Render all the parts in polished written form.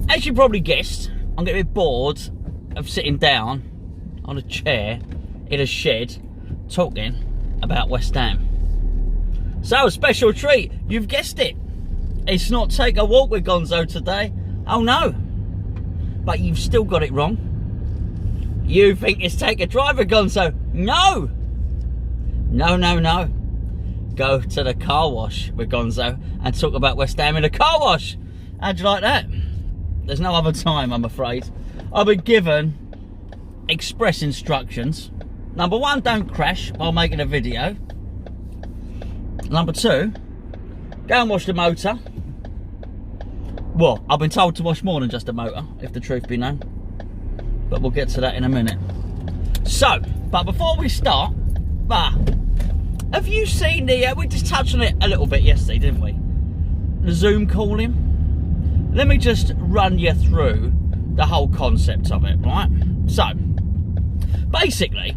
as you probably guessed, I'm getting a bit bored of sitting down on a chair in a shed talking about West Ham. So, a special treat, you've guessed it. It's not take a walk with Gonzo today. Oh no. But you've still got it wrong. You think it's take a drive with Gonzo. No. No, no, no. Go to the car wash with Gonzo and talk about West Ham in a car wash. How'd you like that? There's no other time, I'm afraid. I've been given express instructions. Number one, don't crash while making a video. Number two, go and wash the motor. Well, I've been told to wash more than just a motor, if the truth be known. But we'll get to that in a minute. So, but before we start, have you seen the, we just touched on it a little bit yesterday, didn't we? The Zoom calling. Let me just run you through the whole concept of it, right? So, basically,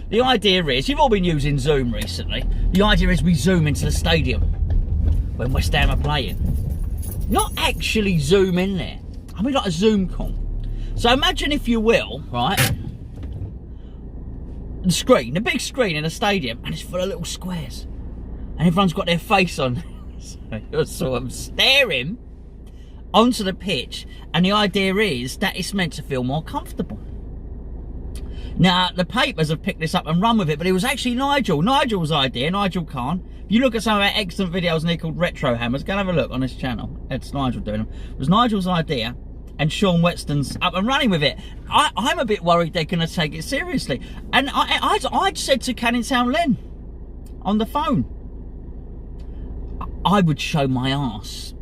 the idea is, you've all been using Zoom recently, the idea is we zoom into the stadium when West Ham are playing. Not actually zoom in there. I mean like a Zoom call. So imagine, if you will, right, the screen, the big screen in a stadium, and it's full of little squares. And everyone's got their face on. So you're sort of staring onto the pitch, and the idea is that it's meant to feel more comfortable. Now, the papers have picked this up and run with it, but it was actually Nigel's idea, Nigel Khan. If you look at some of our excellent videos on here called Retro Hammers, go and have a look on this channel. It's Nigel doing them. It was Nigel's idea, and Sean Wetston's up and running with it. I'm a bit worried they're going to take it seriously. And I'd said to Canning Town Len on the phone, I would show my arse.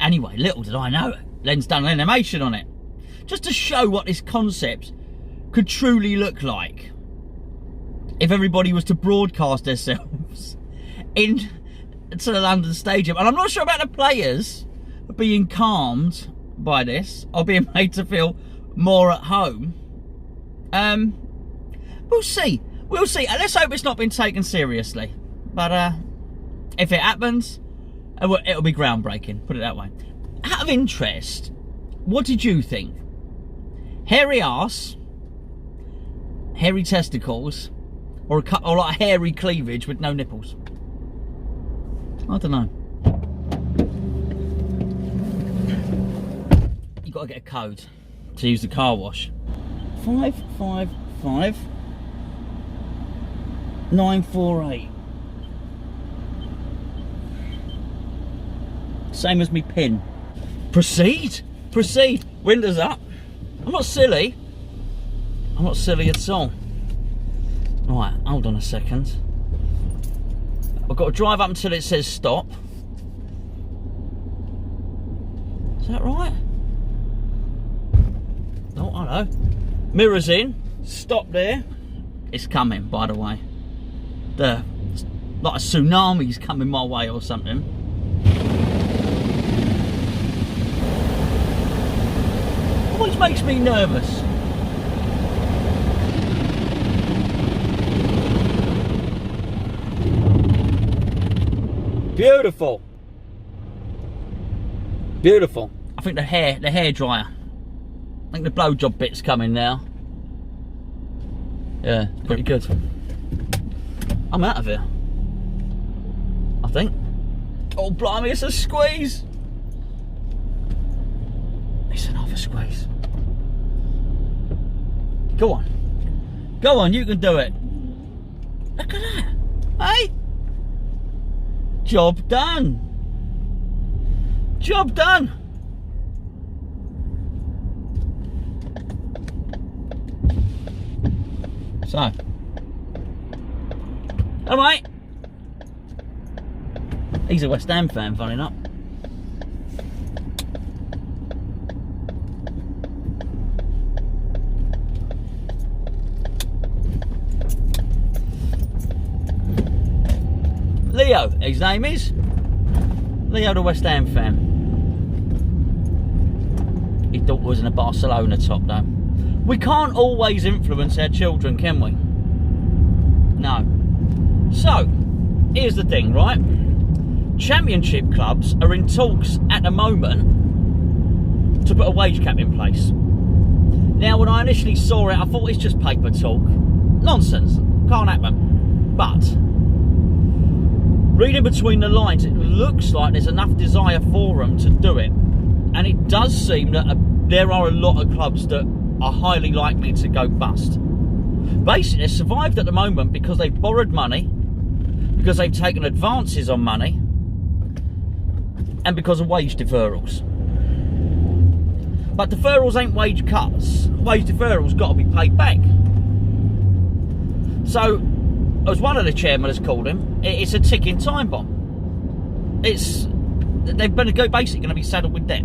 Anyway, little did I know, Len's done an animation on it, just to show what this concept could truly look like if everybody was to broadcast themselves into the London Stadium. And I'm not sure about the players being calmed by this or being made to feel more at home. We'll see. Let's hope it's not been taken seriously. But if it happens, it'll be groundbreaking, put it that way. Out of interest, what did you think? Hairy arse, hairy testicles, or like a hairy cleavage with no nipples? I don't know. You got to get a code to use the car wash. 555 948. Same as me pin. Proceed. Windows up. I'm not silly at all. Right, hold on a second. I've got to drive up until it says stop. Is that right? Oh, I know. Mirrors in. Stop there. It's coming, by the way. Like a tsunami's coming my way or something. Always makes me nervous. Beautiful. I think the hair dryer. I think the blowjob bit's coming now. Yeah, pretty good. I'm out of here, I think. Oh, blimey, it's a squeeze. It's another squeeze. Go on, you can do it. Look at that. Hey? Job done. So, all right. He's a West Ham fan, funny enough. Leo, his name is. Leo, the West Ham fan. His daughter was in a Barcelona top, though. We can't always influence our children, can we? No. So, here's the thing, right? Championship clubs are in talks at the moment to put a wage cap in place. Now, when I initially saw it, I thought it's just paper talk. Nonsense. Can't happen. But reading between the lines, it looks like there's enough desire for them to do it. And it does seem that there are a lot of clubs that are highly likely to go bust. Basically, they've survived at the moment because they've borrowed money, because they've taken advances on money, and because of wage deferrals. But deferrals ain't wage cuts. Wage deferrals got to be paid back. So, as one of the chairmen has called him, it's a ticking time bomb. They're basically going to be saddled with debt.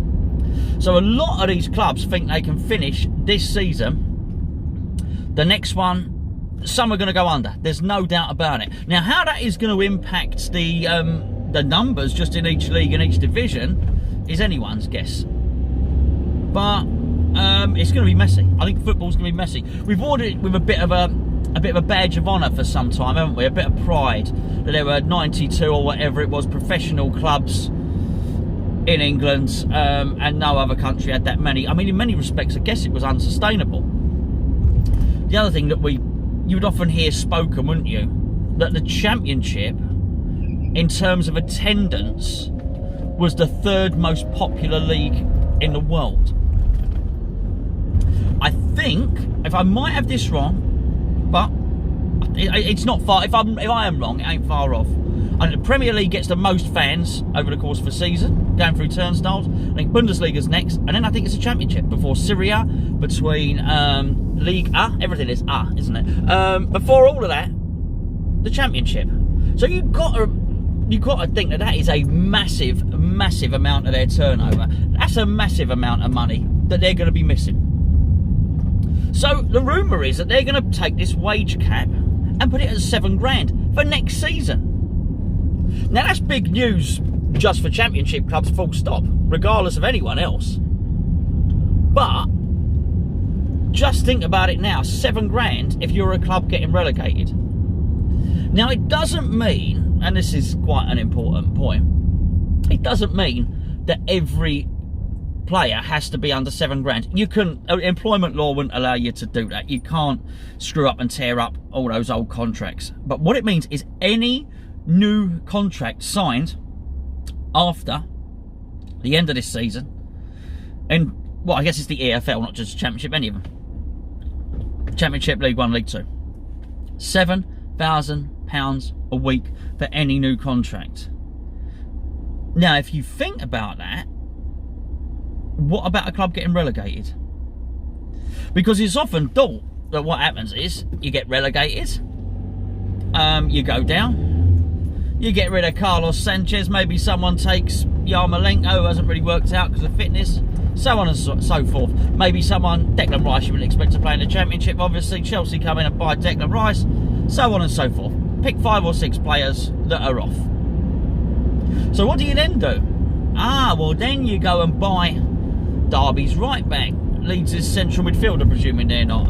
So a lot of these clubs think they can finish this season. The next one, some are going to go under. There's no doubt about it. Now, how that is going to impact the numbers just in each league and each division is anyone's guess. But it's going to be messy. I think football's going to be messy. We've ordered it with a bit of a badge of honour for some time, haven't we? A bit of pride that there were 92 or whatever it was professional clubs in England, and no other country had that many. I mean, in many respects, I guess it was unsustainable. The other thing that you would often hear spoken, wouldn't you, that the Championship, in terms of attendance, was the third most popular league in the world. I think, if I might have this wrong, but it's not far. If I am wrong, it ain't far off. And the Premier League gets the most fans over the course of a season, going through turnstiles. I think Bundesliga's next, and then I think it's a Championship before Serie A, between League A, everything is A, isn't it? Before all of that, the Championship. So you've got to think that is a massive, massive amount of their turnover. That's a massive amount of money that they're going to be missing. So the rumour is that they're going to take this wage cap and put it at $7,000 for next season. Now that's big news just for Championship clubs, full stop, regardless of anyone else. But just think about it now, $7,000 if you're a club getting relegated. Now it doesn't mean, and this is quite an important point, it doesn't mean that every player has to be under $7,000. You can, employment law wouldn't allow you to do that. You can't screw up and tear up all those old contracts. But what it means is any new contract signed after the end of this season, and well, I guess it's the EFL, not just Championship, any of them. Championship, League 1, League 2. £7,000 a week for any new contract. Now, if you think about that, what about a club getting relegated? Because it's often thought that what happens is you get relegated, you go down, you get rid of Carlos Sanchez, maybe someone takes Yarmolenko, who hasn't really worked out because of fitness, so on and so forth. Maybe someone, Declan Rice, you wouldn't expect to play in the Championship, obviously. Chelsea come in and buy Declan Rice, so on and so forth. Pick 5 or 6 players that are off. So what do you then do? Well then you go and buy Derby's right back, Leeds' central midfielder, presuming they're not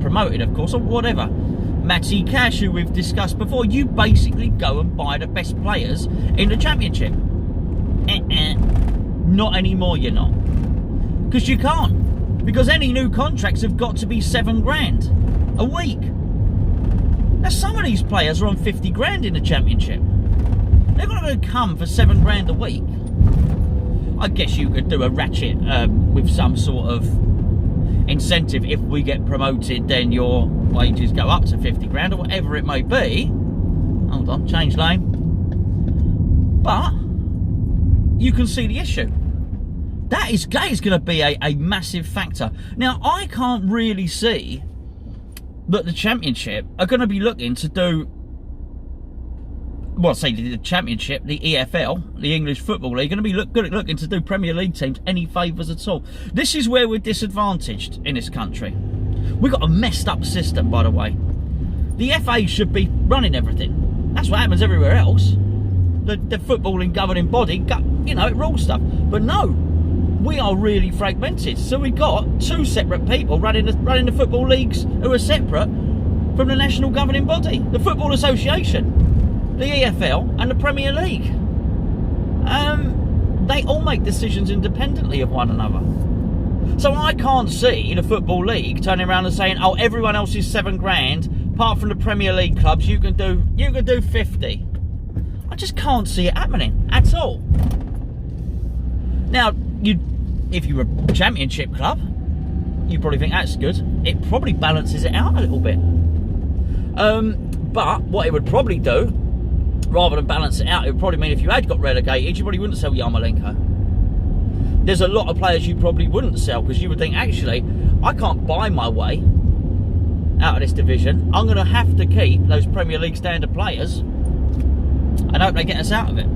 promoted, of course, or whatever. Matty Cash, who we've discussed before. You basically go and buy the best players in the Championship. Not anymore, you're not. Because you can't. Because any new contracts have got to be $7,000 a week. Now, some of these players are on $50,000 in the Championship. They're not going to come for $7,000 a week. I guess you could do a ratchet with some sort of incentive. If we get promoted, then your wages go up to $50,000 or whatever it may be. Hold on, change lane. But you can see the issue. That is going to be a massive factor. Now, I can't really see that the Championship are going to be looking to do, well, say the Championship, the EFL, the English Football League, going to be looking to do Premier League teams any favours at all. This is where we're disadvantaged in this country. We've got a messed up system, by the way. The FA should be running everything. That's what happens everywhere else. The footballing governing body, you know, it rules stuff. But no, we are really fragmented. So we've got 2 separate people running the football leagues who are separate from the national governing body, the Football Association. the EFL and the Premier League. They all make decisions independently of one another. So I can't see the Football League turning around and saying, oh, everyone else is £7,000, apart from the Premier League clubs, you can do 50. I just can't see it happening at all. Now, if you're a Championship club, you probably think that's good. It probably balances it out a little bit. But what it would probably do, rather than balance it out, it would probably mean if you had got relegated, you probably wouldn't sell Yarmolenko. There's a lot of players you probably wouldn't sell because you would think, actually, I can't buy my way out of this division. I'm going to have to keep those Premier League standard players and hope they get us out of it.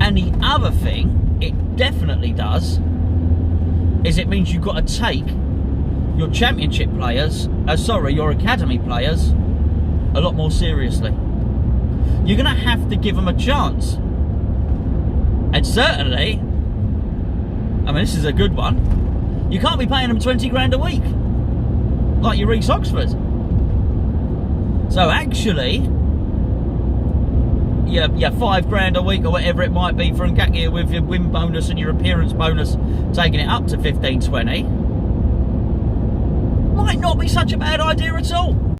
And the other thing it definitely does is it means you've got to take your Championship players, your academy players, a lot more seriously. You're going to have to give them a chance. And certainly, I mean, this is a good one, you can't be paying them 20 grand a week, like your Reece Oxford. So actually, your 5 grand a week or whatever it might be for Ngakia with your win bonus and your appearance bonus, taking it up to 15, 20, might not be such a bad idea at all.